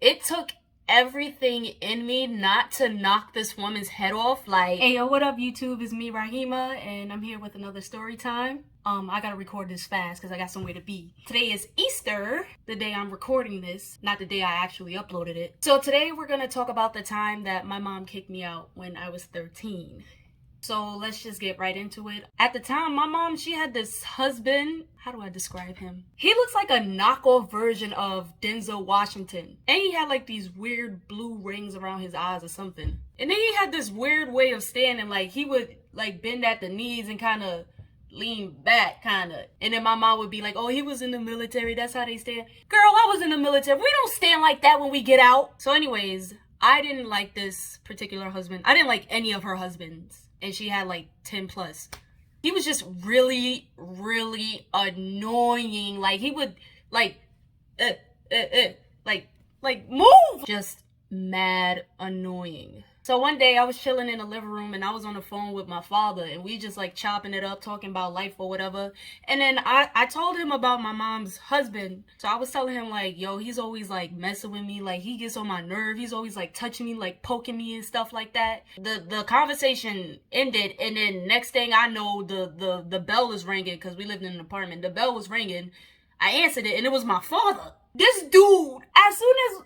It took everything in me not to knock this woman's head off. Like, hey yo, what up YouTube? It's me, Rahima, and I'm here with another story time. I gotta record this fast because I got somewhere to be. Today is Easter, the day I'm recording this, not the day I actually uploaded it. So today we're gonna talk about the time that my mom kicked me out when I was 13. So let's just get right into it. At the time, my mom, she had this husband. How do I describe him? He looks like a knockoff version of Denzel Washington. And he had like these weird blue rings around his eyes or something. And then he had this weird way of standing. Like he would like bend at the knees and kind of lean back, kind of. And then my mom would be like, oh, he was in the military. That's how they stand. Girl, I was in the military. We don't stand like that when we get out. So anyways, I didn't like this particular husband. I didn't like any of her husbands. And she had like 10 plus. He was just really, really annoying. Like he would like move. Just mad annoying. So one day I was chilling in the living room and I was on the phone with my father and we just like chopping it up, talking about life or whatever. And then I told him about my mom's husband. So I was telling him like, yo, he's always like messing with me. Like he gets on my nerve. He's always like touching me, like poking me and stuff like that. The conversation ended and then next thing I know, the bell is ringing because we lived in an apartment. The bell was ringing. I answered it and it was my father. This dude, as soon as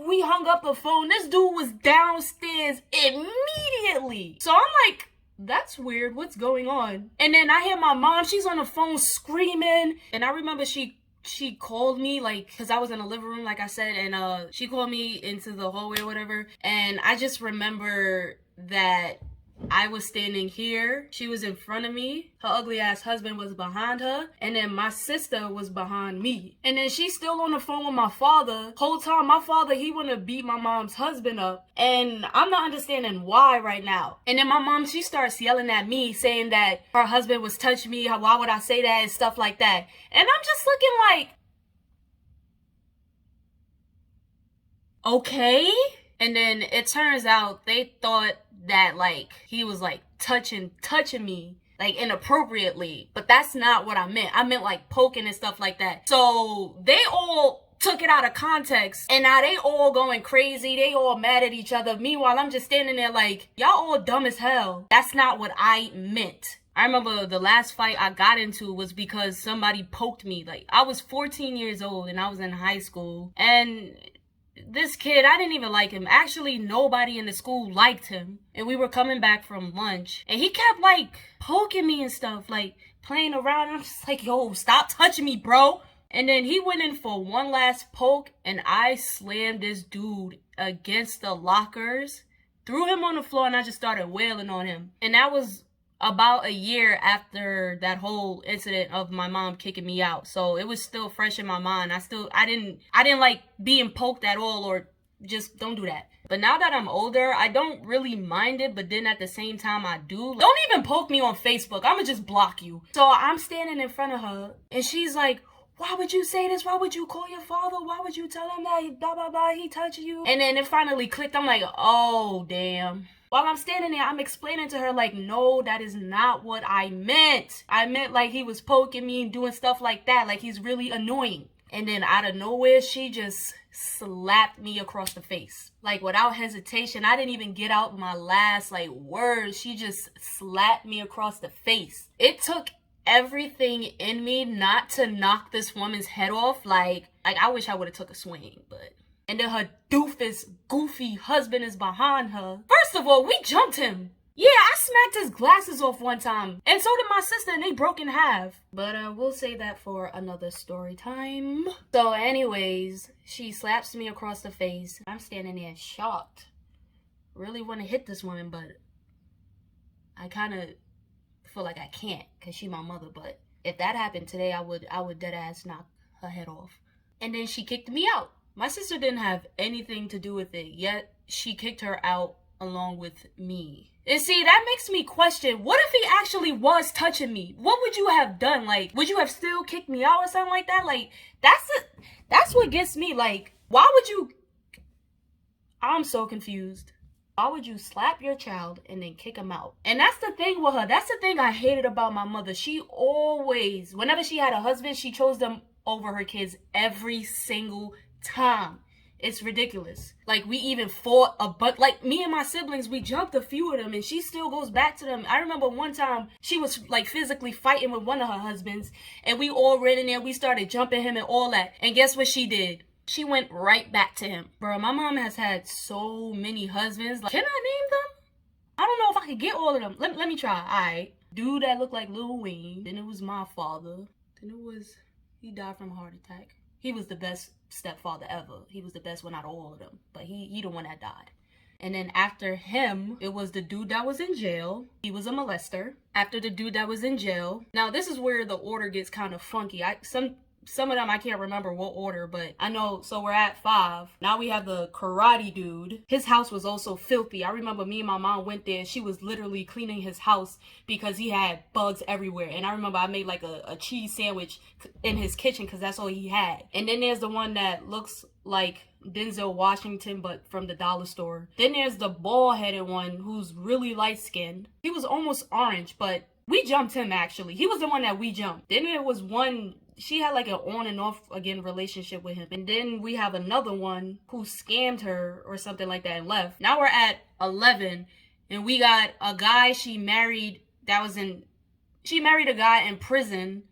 we hung up the phone, this dude was downstairs immediately. So I'm like, that's weird. What's going on? And then I hear my mom. She's on the phone screaming. And I remember she called me, like, because I was in the living room, like I said. And she called me into the hallway or whatever. And I just remember that I was standing here. She was in front of me. Her ugly ass husband was behind her. And then my sister was behind me. And then she's still on the phone with my father. Whole time, my father, he wanna beat my mom's husband up. And I'm not understanding why right now. And then my mom, she starts yelling at me, saying that her husband was touching me. Why would I say that and stuff like that? And I'm just looking like, okay. And then it turns out they thought that like he was like touching me like inappropriately, but that's not what I meant. I meant like poking and stuff like that. So they all took it out of context and now they all going crazy. They all mad at each other. Meanwhile, I'm just standing there like, y'all all dumb as hell. That's not what I meant. I remember the last fight I got into was because somebody poked me. Like I was 14 years old and I was in high school, and this kid, I didn't even like him. Actually, nobody in the school liked him. And we were coming back from lunch. And he kept, like, poking me and stuff. Like, playing around. And I'm just like, yo, stop touching me, bro. And then he went in for one last poke. And I slammed this dude against the lockers. Threw him on the floor. And I just started wailing on him. And that was about a year after that whole incident of my mom kicking me out. So it was still fresh in my mind. I didn't like being poked at all, or just don't do that. But now that I'm older, I don't really mind it, but then at the same time I do. Don't even poke me on Facebook. I'ma just block you. So I'm standing in front of her and she's like, why would you say this? Why would you call your father? Why would you tell him that he blah blah blah, he touched you? And then it finally clicked. I'm like, oh damn. While I'm standing there, I'm explaining to her like, no, that is not what I meant. I meant like he was poking me and doing stuff like that. Like he's really annoying. And then out of nowhere, she just slapped me across the face. Like without hesitation. I didn't even get out my last like words. She just slapped me across the face. It took everything in me not to knock this woman's head off. Like I wish I would have took a swing, but. And then her doofus, goofy husband is behind her. First of all, we jumped him. Yeah, I smacked his glasses off one time. And so did my sister, and they broke in half. But we'll say that for another story time. So anyways, she slaps me across the face. I'm standing there shocked. Really want to hit this woman, but I kind of feel like I can't because she's my mother. But if that happened today, I would dead ass knock her head off. And then she kicked me out. My sister didn't have anything to do with it, yet she kicked her out along with me. And see, that makes me question, what if he actually was touching me? What would you have done? Like, would you have still kicked me out or something like that? Like, that's what gets me. Like, why would you... I'm so confused. Why would you slap your child and then kick him out? And that's the thing with her. That's the thing I hated about my mother. She always, whenever she had a husband, she chose them over her kids every single time. It's ridiculous. Like, we even fought like, me and my siblings, we jumped a few of them, and she still goes back to them. I remember one time, she was, like, physically fighting with one of her husbands, and we all ran in there, we started jumping him and all that. And guess what she did? She went right back to him. Bro, my mom has had so many husbands. Like, can I name them? I don't know if I could get all of them. Let me try. Alright. Dude that looked like Lil Wayne. Then it was my father. Then it was, he died from a heart attack. He was the best stepfather ever. He was the best one out of all of them. But he the one that died. And then after him, it was the dude that was in jail. He was a molester. After the dude that was in jail. Now, this is where the order gets kind of funky. Some of them I can't remember what order, but I know. So we're at 5. Now we have the karate dude. His house was also filthy. I remember me and my mom went there. She was literally cleaning his house because he had bugs everywhere. And I remember I made like a cheese sandwich in his kitchen because that's all he had. And then there's the one that looks like Denzel Washington, but from the dollar store. Then there's the bald-headed one who's really light-skinned. He was almost orange, but we jumped him, actually. He was the one that we jumped. Then there was one, she had like an on and off again relationship with him. And then we have another one who scammed her or something like that and left. Now we're at 11, and we got a guy she married she married a guy in prison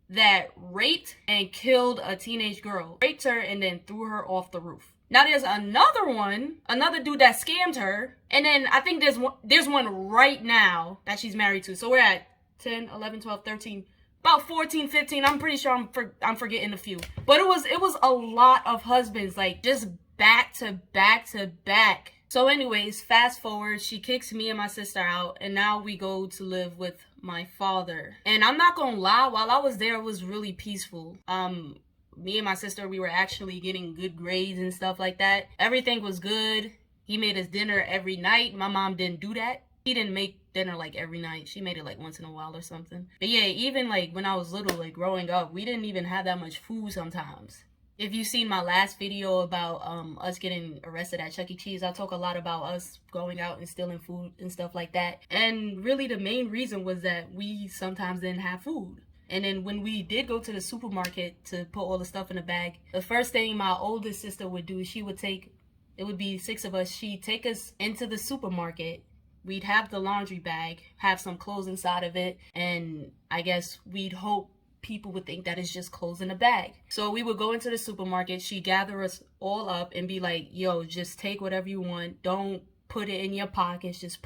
that raped and killed a teenage girl. Raped her and then threw her off the roof. Now there's another dude that scammed her. And then I think there's one right now that she's married to. So we're at 10, 11, 12, 13, about 14, 15. I'm pretty sure I'm forgetting a few. But it was a lot of husbands, like just back to back to back. So anyways, fast forward, she kicks me and my sister out, and now we go to live with my father. And I'm not gonna lie, while I was there, it was really peaceful. Me and my sister, we were actually getting good grades and stuff like that. Everything was good. He made us dinner every night. My mom didn't do that. She didn't make dinner like every night. She made it like once in a while or something. But yeah, even like when I was little, like growing up, we didn't even have that much food sometimes. If you've seen my last video about us getting arrested at Chuck E. Cheese, I talk a lot about us going out and stealing food and stuff like that. And really the main reason was that we sometimes didn't have food. And then when we did go to the supermarket to put all the stuff in a bag, the first thing my oldest sister would do, it would be 6 of us, she'd take us into the supermarket. We'd have the laundry bag, have some clothes inside of it, and I guess we'd hope people would think that it's just clothes in a bag. So we would go into the supermarket, she'd gather us all up and be like, yo, just take whatever you want. Don't put it in your pockets. Just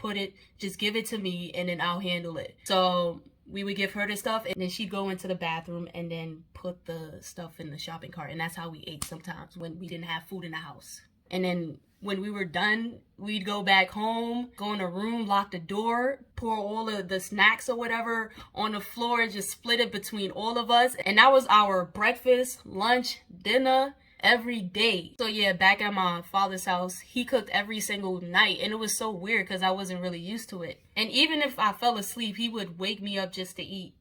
give it to me and then I'll handle it. So we would give her the stuff and then she'd go into the bathroom and then put the stuff in the shopping cart. And that's how we ate sometimes when we didn't have food in the house. And then when we were done, we'd go back home, go in a room, lock the door, pour all of the snacks or whatever on the floor, just split it between all of us. And that was our breakfast, lunch, dinner, every day. So yeah, back at my father's house, he cooked every single night. And it was so weird because I wasn't really used to it. And even if I fell asleep, he would wake me up just to eat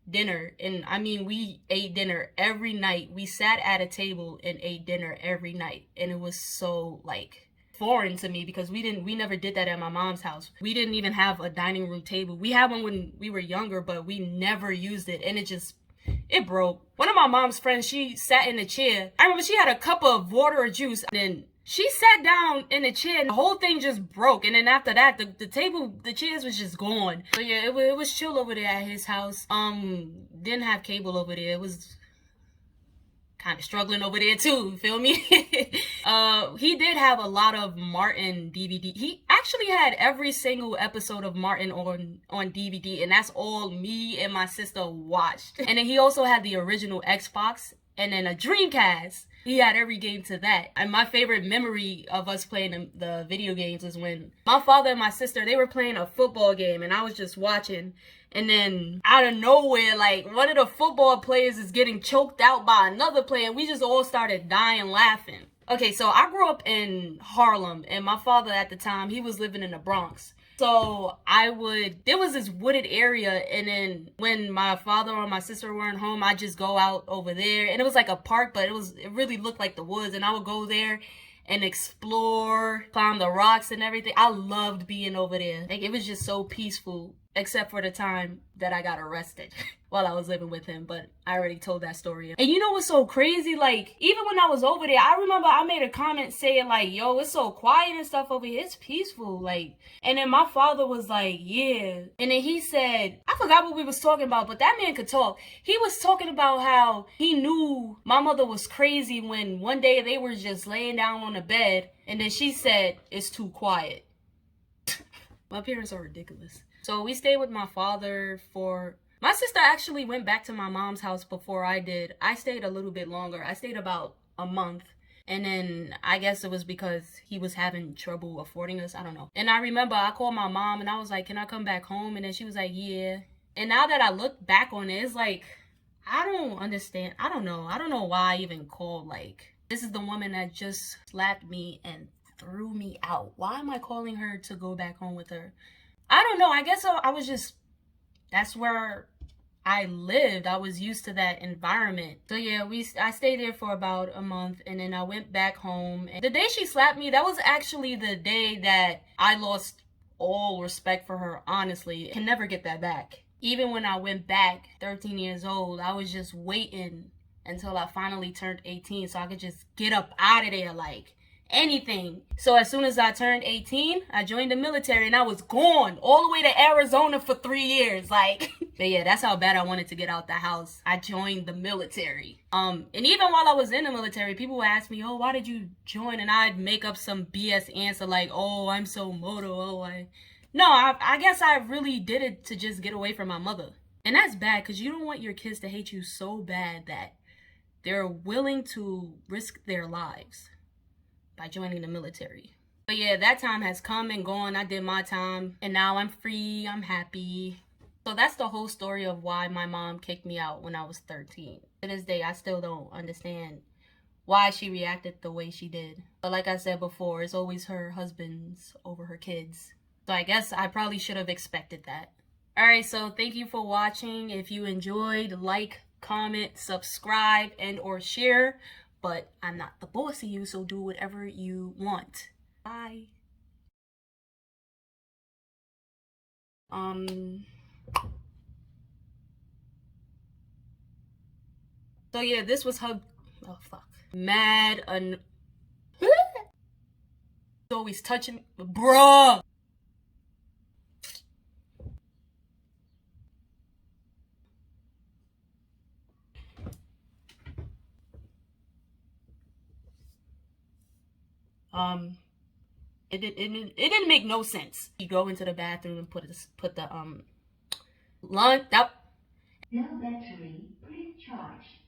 dinner. And I mean, we ate dinner every night. We sat at a table and ate dinner every night. And it was so like foreign to me because we never did that at my mom's house. We didn't even have a dining room table. We had one when we were younger, but we never used it, and it broke. One of my mom's friends, she sat in a chair. I remember she had a cup of water or juice, and then she sat down in the chair and the whole thing just broke. And then after that, the chairs was just gone. So yeah, it was chill over there at his house. Didn't have cable over there. It was kind of struggling over there too, you feel me? He did have a lot of Martin DVD. He actually had every single episode of Martin on DVD, and that's all me and my sister watched. And then he also had the original Xbox and then a Dreamcast. He had every game to that. And my favorite memory of us playing the video games is when my father and my sister, they were playing a football game and I was just watching. And then out of nowhere, like one of the football players is getting choked out by another player. And we just all started dying laughing. Okay, so I grew up in Harlem and my father at the time, he was living in the Bronx. So there was this wooded area, and then when my father or my sister weren't home, I'd just go out over there. And it was like a park, but it really looked like the woods. And I would go there and explore, climb the rocks and everything. I loved being over there. Like, it was just so peaceful. except for the time that I got arrested while I was living with him, but I already told that story. And you know what's so crazy? Like, even when I was over there, I remember I made a comment saying like, yo, it's so quiet and stuff over here, it's peaceful, like. And then my father was like, yeah. And then he said, I forgot what we was talking about, but that man could talk. He was talking about how he knew my mother was crazy when one day they were just laying down on the bed, and then she said, it's too quiet. My parents are ridiculous. So we stayed with my father for... My sister actually went back to my mom's house before I did. I stayed a little bit longer. I stayed about a month. And then I guess it was because he was having trouble affording us. I don't know. And I remember I called my mom and I was like, can I come back home? And then she was like, yeah. And now that I look back on it, it's like, I don't understand. I don't know. I don't know why I even called. Like, this is the woman that just slapped me and threw me out. Why am I calling her to go back home with her? I don't know. I guess I was just, that's where I lived. I was used to that environment. So yeah, I stayed there for about a month, and then I went back home. And the day she slapped me, that was actually the day that I lost all respect for her, honestly. I can never get that back. Even when I went back 13 years old, I was just waiting until I finally turned 18 so I could just get up out of there, like anything. So as soon as I turned 18, I joined the military, and I was gone all the way to Arizona for 3 years. Like, but yeah, that's how bad I wanted to get out the house. I joined the military. And even while I was in the military, people would ask me, oh, why did you join? And I'd make up some BS answer like, oh, I'm so moto. No, I guess I really did it to just get away from my mother. And that's bad, because you don't want your kids to hate you so bad that they're willing to risk their lives by joining the military. But yeah, that time has come and gone. I did my time, and now I'm free, I'm happy. So that's the whole story of why my mom kicked me out when I was 13. To this day, I still don't understand why she reacted the way she did. But like I said before, it's always her husbands over her kids. So I guess I probably should have expected that. Alright, so thank you for watching. If you enjoyed, like, comment, subscribe, and or share. But I'm not the boss of you, so do whatever you want. Bye. So yeah, this was her. Oh fuck. Mad and always touching me, bruh. It didn't make no sense. You go into the bathroom and put the lunch. That. No battery, please charge.